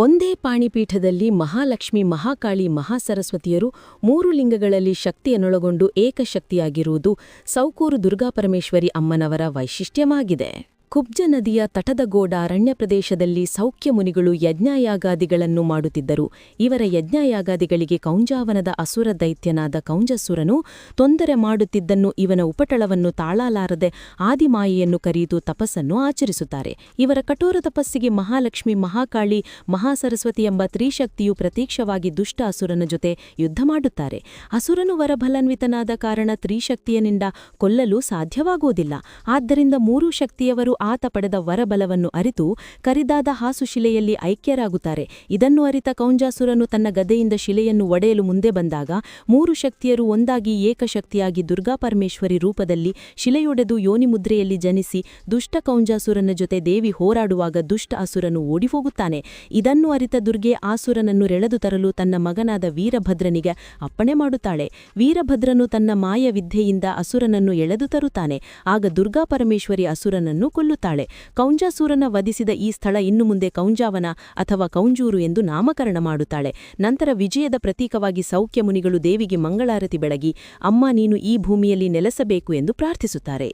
ಒಂದೇ ಪಾಣಿಪೀಠದಲ್ಲಿ ಮಹಾಲಕ್ಷ್ಮಿ, ಮಹಾಕಾಳಿ, ಮಹಾಸರಸ್ವತಿಯರು 3 ಲಿಂಗಗಳಲ್ಲಿ ಶಕ್ತಿಯನ್ನೊಳಗೊಂಡು ಏಕಶಕ್ತಿಯಾಗಿರುವುದು ಸೌಕೂರು ದುರ್ಗಾಪರಮೇಶ್ವರಿ ಅಮ್ಮನವರ ವೈಶಿಷ್ಟ್ಯವಾಗಿದೆ. ಕುಬ್ಜ ನದಿಯ ತಟದ ಗೋಡ ಅರಣ್ಯ ಪ್ರದೇಶದಲ್ಲಿ ಸೌಖ್ಯ ಮುನಿಗಳು ಯಜ್ಞಯಾಗಾದಿಗಳನ್ನು ಮಾಡುತ್ತಿದ್ದರು. ಇವರ ಯಜ್ಞಯಾಗಾದಿಗಳಿಗೆ ಕೌಂಜಾವನದ ಅಸುರ ದೈತ್ಯನಾದ ಕೌಂಜಸುರನು ತೊಂದರೆ ಮಾಡುತ್ತಿದ್ದನ್ನು ಇವನ ಉಪಟಳವನ್ನು ತಾಳಲಾರದೆ ಆದಿಮಾಯೆಯನ್ನು ಕರೆದು ತಪಸ್ಸನ್ನು ಆಚರಿಸುತ್ತಾರೆ. ಇವರ ಕಠೋರ ತಪಸ್ಸಿಗೆ ಮಹಾಲಕ್ಷ್ಮಿ, ಮಹಾಕಾಳಿ, ಮಹಾಸರಸ್ವತಿ ಎಂಬ ತ್ರಿಶಕ್ತಿಯು ಪ್ರತ್ಯಕ್ಷವಾಗಿ ದುಷ್ಟ ಅಸುರನ ಜೊತೆ ಯುದ್ಧ ಮಾಡುತ್ತಾರೆ. ಅಸುರನು ವರಬಲಾನ್ವಿತನಾದ ಕಾರಣ ತ್ರಿಶಕ್ತಿಯನಿಂದ ಕೊಲ್ಲಲು ಸಾಧ್ಯವಾಗುವುದಿಲ್ಲ. ಆದ್ದರಿಂದ 3 ಶಕ್ತಿಯವರು ಆತ ಪಡೆದ ವರಬಲವನ್ನು ಅರಿತು ಕರಿದಾದ ಹಾಸುಶಿಲೆಯಲ್ಲಿ ಐಕ್ಯರಾಗುತ್ತಾರೆ. ಇದನ್ನು ಅರಿತ ಕೌಂಜಾಸುರನು ತನ್ನ ಗದೆಯಿಂದ ಶಿಲೆಯನ್ನು ಒಡೆಯಲು ಮುಂದೆ ಬಂದಾಗ 3 ಶಕ್ತಿಯರು ಒಂದಾಗಿ ಏಕಶಕ್ತಿಯಾಗಿ ದುರ್ಗಾಪರಮೇಶ್ವರಿ ರೂಪದಲ್ಲಿ ಶಿಲೆಯೊಡೆದು ಯೋನಿಮುದ್ರೆಯಲ್ಲಿ ಜನಿಸಿ ದುಷ್ಟ ಕೌಂಜಾಸುರನ ಜೊತೆ ದೇವಿ ಹೋರಾಡುವಾಗ ದುಷ್ಟ ಅಸುರನು ಓಡಿಹೋಗುತ್ತಾನೆ. ಇದನ್ನು ಅರಿತ ದುರ್ಗೆ ಆಸುರನನ್ನು ಎಳೆದು ತರಲು ತನ್ನ ಮಗನಾದ ವೀರಭದ್ರನಿಗೆ ಅಪ್ಪಣೆ ಮಾಡುತ್ತಾಳೆ. ವೀರಭದ್ರನು ತನ್ನ ಮಾಯವಿದ್ಯೆಯಿಂದ ಅಸುರನನ್ನು ಎಳೆದು ತರುತ್ತಾನೆ. ಆಗ ದುರ್ಗಾಪರಮೇಶ್ವರಿ ಅಸುರನನ್ನು ಕೊಲ್ಲುತ್ತಾಳೆ. ಕೌಂಜಾಸುರನ ವಧಿಸಿದ ಈ ಸ್ಥಳ ಇನ್ನು ಮುಂದೆ ಕೌಂಜಾವನ ಅಥವಾ ಕೌಂಜೂರು ಎಂದು ನಾಮಕರಣ ಮಾಡುತ್ತಾಳೆ. ನಂತರ ವಿಜಯದ ಪ್ರತೀಕವಾಗಿ ಸೌಖ್ಯ ಮುನಿಗಳು ದೇವಿಗೆ ಮಂಗಳಾರತಿ ಬೆಳಗಿ, ಅಮ್ಮ ನೀನು ಈ ಭೂಮಿಯಲ್ಲಿ ನೆಲೆಸಬೇಕು ಎಂದು ಪ್ರಾರ್ಥಿಸುತ್ತಾರೆ.